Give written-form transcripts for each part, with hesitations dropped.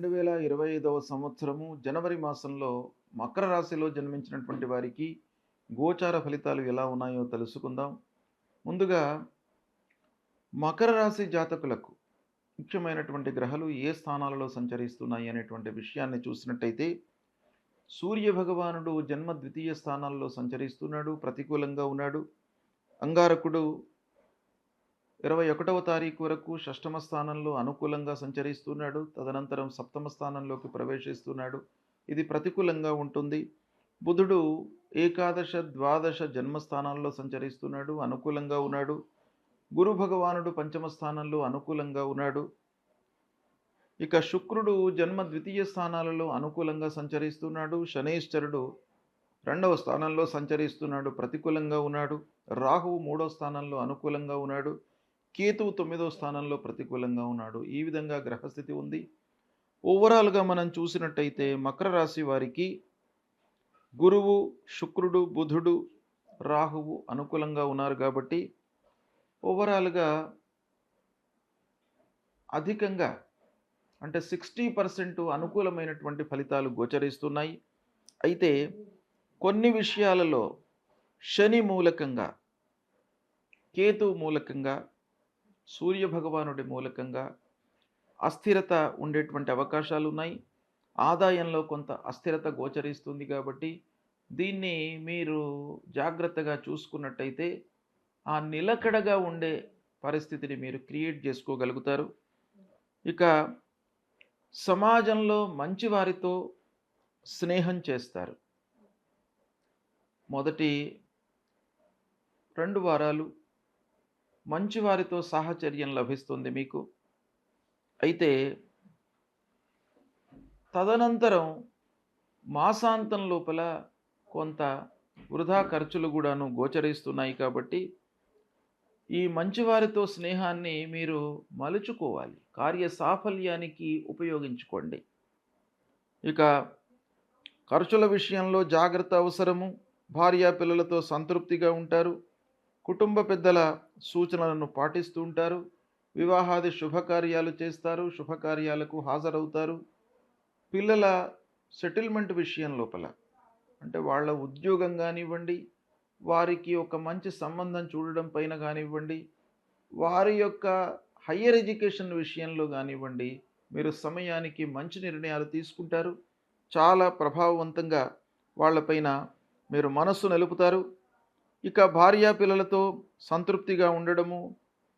2025వ సంవత్సరము జనవరి మాసంలో మకర రాశిలో జన్మించినటువంటి వారికి గోచార ఫలితాలు ఎలా ఉన్నాయో తెలుసుకుందాం. ముందుగా మకర రాశి జాతకులకు ముఖ్యమైనటువంటి గ్రహాలు ఏ స్థానాలలో సంచరిస్తున్నాయి అనేటువంటి విషయాన్ని చూసినట్టయితే సూర్య భగవానుడు జన్మ ద్వితీయ స్థానాల్లో సంచరిస్తున్నాడు, ప్రతికూలంగా ఉన్నాడు. అంగారకుడు 21వ తారీఖు వరకు షష్టమ స్థానంలో అనుకూలంగా సంచరిస్తున్నాడు. తదనంతరం సప్తమ స్థానంలోకి ప్రవేశిస్తున్నాడు. ఇది ప్రతికూలంగా ఉంటుంది. బుధుడు ఏకాదశ ద్వాదశ జన్మస్థానాల్లో సంచరిస్తున్నాడు, అనుకూలంగా ఉన్నాడు. గురు భగవానుడు పంచమ స్థానంలో అనుకూలంగా ఉన్నాడు. ఇక శుక్రుడు జన్మ ద్వితీయ స్థానాలలో అనుకూలంగా సంచరిస్తున్నాడు. శనేశ్వరుడు 2వ స్థానంలో సంచరిస్తున్నాడు, ప్రతికూలంగా ఉన్నాడు. రాహువు 3వ స్థానంలో అనుకూలంగా ఉన్నాడు. కేతువు 9వ స్థానంలో ప్రతికూలంగా ఉన్నాడు. ఈ విధంగా గ్రహస్థితి ఉంది. ఓవరాల్గా మనం చూసినట్టయితే మకర రాశి వారికి గురువు, శుక్రుడు, బుధుడు, రాహువు అనుకూలంగా ఉన్నారు కాబట్టి ఓవరాల్గా అధికంగా అంటే 60% అనుకూలమైనటువంటి ఫలితాలు గోచరిస్తున్నాయి. అయితే కొన్ని విషయాలలో శని మూలకంగా, కేతు మూలకంగా, సూర్య భగవానుడి మూలకంగా అస్థిరత ఉండేటువంటి అవకాశాలు ఉన్నాయి. ఆదాయంలో కొంత అస్థిరత గోచరిస్తుంది కాబట్టి దీన్ని మీరు జాగ్రత్తగా చూసుకున్నట్టయితే ఆ నిలకడగా ఉండే పరిస్థితిని మీరు క్రియేట్ చేసుకోగలుగుతారు. ఇక సమాజంలో మంచి వారితో స్నేహం చేస్తారు. మొదటి 2 వారాలు మంచి వారితో సాహచర్యం లభిస్తుంది మీకు. అయితే తదనంతరం మాసాంతం లోపల కొంత వృధా ఖర్చులు కూడాను గోచరిస్తున్నాయి కాబట్టి ఈ మంచివారితో స్నేహాన్ని మీరు మలుచుకోవాలి, కార్య సాఫల్యానికి ఉపయోగించుకోండి. ఇక ఖర్చుల విషయంలో జాగ్రత్త అవసరము. భార్యా పిల్లలతో సంతృప్తిగా ఉంటారు. కుటుంబ పెద్దల సూచనలను పాటిస్తూ ఉంటారు. వివాహాది శుభకార్యాలు చేస్తారు, శుభకార్యాలకు హాజరవుతారు. పిల్లల సెటిల్మెంట్ విషయం లోపల అంటే వాళ్ళ ఉద్యోగం కానివ్వండి, వారికి ఒక మంచి సంబంధం చూడడం పైన కానివ్వండి, వారి యొక్క హయ్యర్ ఎడ్యుకేషన్ విషయంలో కానివ్వండి, మీరు సమయానికి మంచి నిర్ణయాలు తీసుకుంటారు. చాలా ప్రభావవంతంగా వాళ్ళపైన మీరు మనస్సు నిలుపుతారు. ఇక భార్యా పిల్లలతో సంతృప్తిగా ఉండడము,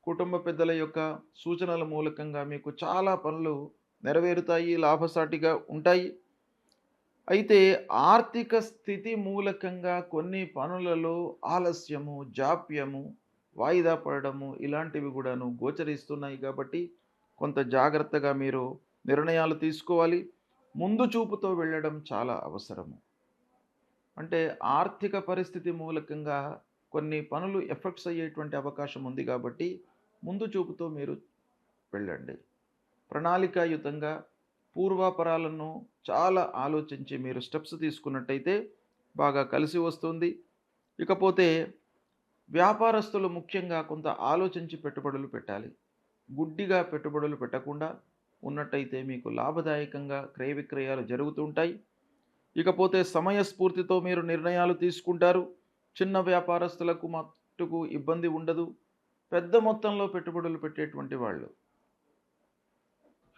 కుటుంబ పెద్దల యొక్క సూచనల మూలకంగా మీకు చాలా పనులు నెరవేరుతాయి, లాభసాటిగా ఉంటాయి. అయితే ఆర్థిక స్థితి మూలకంగా కొన్ని పనులలో ఆలస్యము, జాప్యము, వాయిదా పడడము ఇలాంటివి కూడాను గోచరిస్తున్నాయి కాబట్టి కొంత జాగ్రత్తగా మీరు నిర్ణయాలు తీసుకోవాలి. ముందు చూపుతో వెళ్ళడం చాలా అవసరము. అంటే ఆర్థిక పరిస్థితి మూలకంగా కొన్ని పనులు ఎఫెక్ట్స్ అయ్యేటువంటి అవకాశం ఉంది కాబట్టి ముందు చూపుతో మీరు వెళ్ళండి. ప్రణాళికాయుతంగా పూర్వాపరాలను చాలా ఆలోచించి మీరు స్టెప్స్ తీసుకున్నట్టయితే బాగా కలిసి వస్తుంది. ఇకపోతే వ్యాపారస్తులు ముఖ్యంగా కొంత ఆలోచించి పెట్టుబడులు పెట్టాలి. గుడ్డిగా పెట్టుబడులు పెట్టకుండా ఉన్నట్టయితే మీకు లాభదాయకంగా క్రయ విక్రయాలు జరుగుతూ ఉంటాయి. ఇకపోతే సమయస్ఫూర్తితో మీరు నిర్ణయాలు తీసుకుంటారు. చిన్న వ్యాపారస్తులకు మట్టుకు ఇబ్బంది ఉండదు. పెద్ద మొత్తంలో పెట్టుబడులు పెట్టేటువంటి వాళ్ళు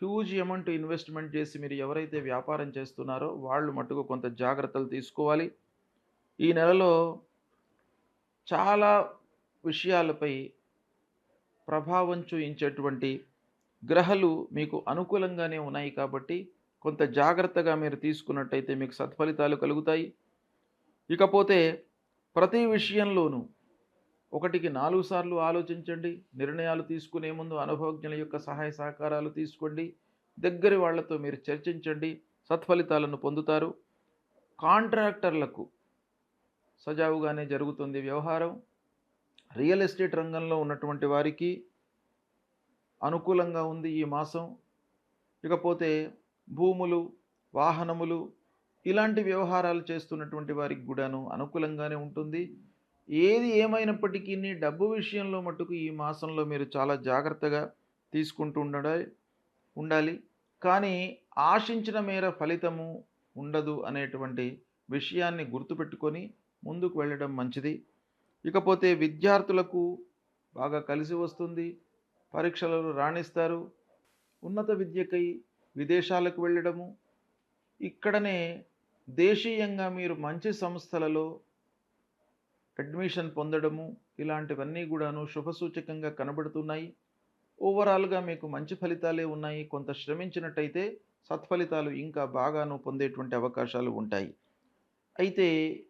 హ్యూజ్ అమౌంట్ ఇన్వెస్ట్మెంట్ చేసి మీరు ఎవరైతే వ్యాపారం చేస్తున్నారో వాళ్ళు మట్టుకు కొంత జాగ్రత్తలు తీసుకోవాలి. ఈ నెలలో చాలా విషయాలపై ప్రభావం చూయించేటువంటి గ్రహాలు మీకు అనుకూలంగానే ఉన్నాయి కాబట్టి కొంత జాగ్రత్తగా మీరు తీసుకున్నట్టయితే మీకు సత్ఫలితాలు కలుగుతాయి. ఇకపోతే ప్రతి విషయంలోనూ 1కి 4 సార్లు ఆలోచించండి. నిర్ణయాలు తీసుకునే ముందు అనుభవజ్ఞుల యొక్క సహాయ సహకారాలు తీసుకోండి. దగ్గరి వాళ్లతో మీరు చర్చించండి, సత్ఫలితాలను పొందుతారు. కాంట్రాక్టర్లకు సజావుగానే జరుగుతుంది వ్యవహారం. రియల్ ఎస్టేట్ రంగంలో ఉన్నటువంటి వారికి అనుకూలంగా ఉంది ఈ మాసం. ఇకపోతే భూములు, వాహనములు ఇలాంటి వ్యవహారాలు చేస్తున్నటువంటి వారికి కూడాను అనుకూలంగానే ఉంటుంది. ఏది ఏమైనప్పటికీ డబ్బు విషయంలో మట్టుకు ఈ మాసంలో మీరు చాలా జాగ్రత్తగా తీసుకుంటూ ఉండాలి. కానీ ఆశించిన మేర ఫలితము ఉండదు అనేటువంటి విషయాన్ని గుర్తుపెట్టుకొని ముందుకు వెళ్ళడం మంచిది. ఇకపోతే విద్యార్థులకు బాగా కలిసి వస్తుంది. పరీక్షలలో రాణిస్తారు. ఉన్నత విద్యకై విదేశాలకు వెళ్ళడము, ఇక్కడనే దేశీయంగా మీరు మంచి సంస్థలలో అడ్మిషన్ పొందడము, ఇలాంటివన్నీ కూడాను శుభసూచకంగా కనబడుతున్నాయి. ఓవరాల్‌గా మీకు మంచి ఫలితాలే ఉన్నాయి. కొంత శ్రమించినట్టయితే సత్ఫలితాలు ఇంకా బాగాను పొందేటువంటి అవకాశాలు ఉంటాయి. అయితే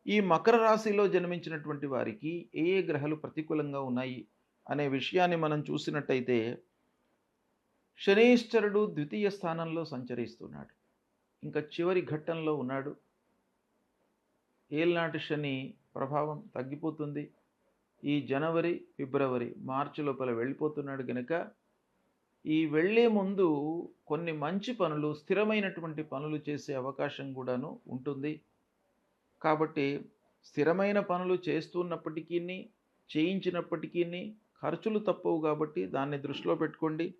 ఈ మకర రాశిలో జన్మించినటువంటి వారికి ఏ ఏ గ్రహాలు ప్రతికూలంగా ఉన్నాయి అనే విషయాన్ని మనం చూసినట్టయితే, శనీశ్వరుడు ద్వితీయ స్థానంలో సంచరిస్తున్నాడు. ఇంకా చివరి ఘట్టంలో ఉన్నాడు. ఏళ్నాటి శని ప్రభావం తగ్గిపోతుంది. ఈ జనవరి, ఫిబ్రవరి, మార్చి లోపల వెళ్ళిపోతున్నాడు గనక, ఈ వెళ్ళే ముందు కొన్ని మంచి పనులు, స్థిరమైనటువంటి పనులు చేసే అవకాశం కూడాను ఉంటుంది. కాబట్టి స్థిరమైన పనులు చేస్తున్నప్పటికీని, చేయించినప్పటికీని ఖర్చులు తప్పవు కాబట్టి దాన్ని దృష్టిలో పెట్టుకోండి.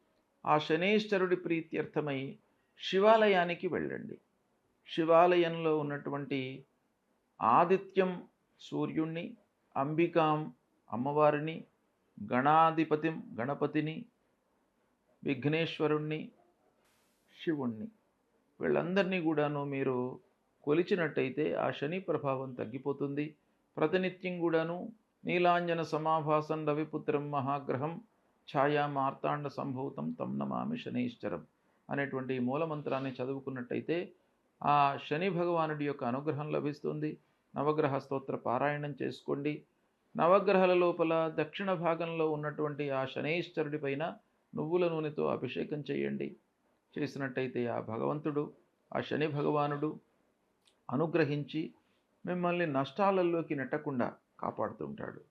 ఆ శనీశ్వరుడి ప్రీత్యర్థమై శివాలయానికి వెళ్ళండి. శివాలయంలో ఉన్నటువంటి ఆదిత్యం సూర్యుణ్ణి, అంబికాం అమ్మవారిని, గణాధిపతిం గణపతిని, విఘ్నేశ్వరుణ్ణి, శివుణ్ణి వీళ్ళందరినీ కూడాను మీరు కొలిచినట్టయితే ఆ శని ప్రభావం తగ్గిపోతుంది. ప్రతినిత్యం కూడాను నీలాంజన సమాభాసం రవిపుత్రం మహాగ్రహం ఛాయా మార్తాండ సంభూతం తం నమామి శనీశ్వరం అనేటువంటి మూలమంత్రాన్ని చదువుకున్నట్టయితే ఆ శని భగవానుడి యొక్క అనుగ్రహం లభిస్తుంది. నవగ్రహ స్తోత్ర పారాయణం చేసుకోండి. నవగ్రహాల లోపల దక్షిణ భాగంలో ఉన్నటువంటి ఆ శనీశ్వరుడి పైన నువ్వుల నూనెతో అభిషేకం చేయండి. చేసినట్టయితే ఆ భగవంతుడు, ఆ శని భగవానుడు అనుగ్రహించి మిమ్మల్ని నష్టాలలోకి నెట్టకుండా కాపాడుతుంటాడు.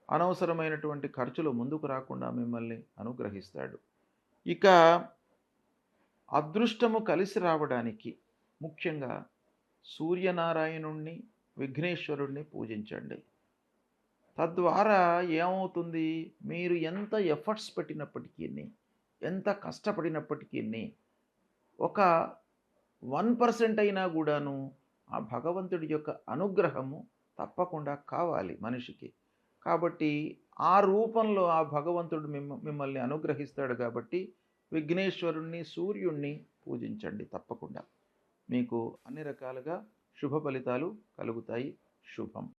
అనవసరమైనటువంటి ఖర్చులు ముందుకు రాకుండా మిమ్మల్ని అనుగ్రహిస్తాడు. ఇక అదృష్టము కలిసి రావడానికి ముఖ్యంగా సూర్యనారాయణుణ్ణి, విఘ్నేశ్వరుణ్ణి పూజించండి. తద్వారా ఏమవుతుంది, మీరు ఎంత ఎఫర్ట్స్ పెట్టినప్పటికీ, ఎంత కష్టపడినప్పటికీ ఒక 1% అయినా కూడాను ఆ భగవంతుడి యొక్క అనుగ్రహము తప్పకుండా కావాలి మనిషికి. కాబట్టి ఆ రూపంలో ఆ భగవంతుడు మిమ్మల్ని అనుగ్రహిస్తాడు కాబట్టి విఘ్నేశ్వరుణ్ణి, సూర్యుణ్ణి పూజించండి తప్పకుండా. మీకు అన్ని రకాలుగా శుభ ఫలితాలు కలుగుతాయి. శుభం.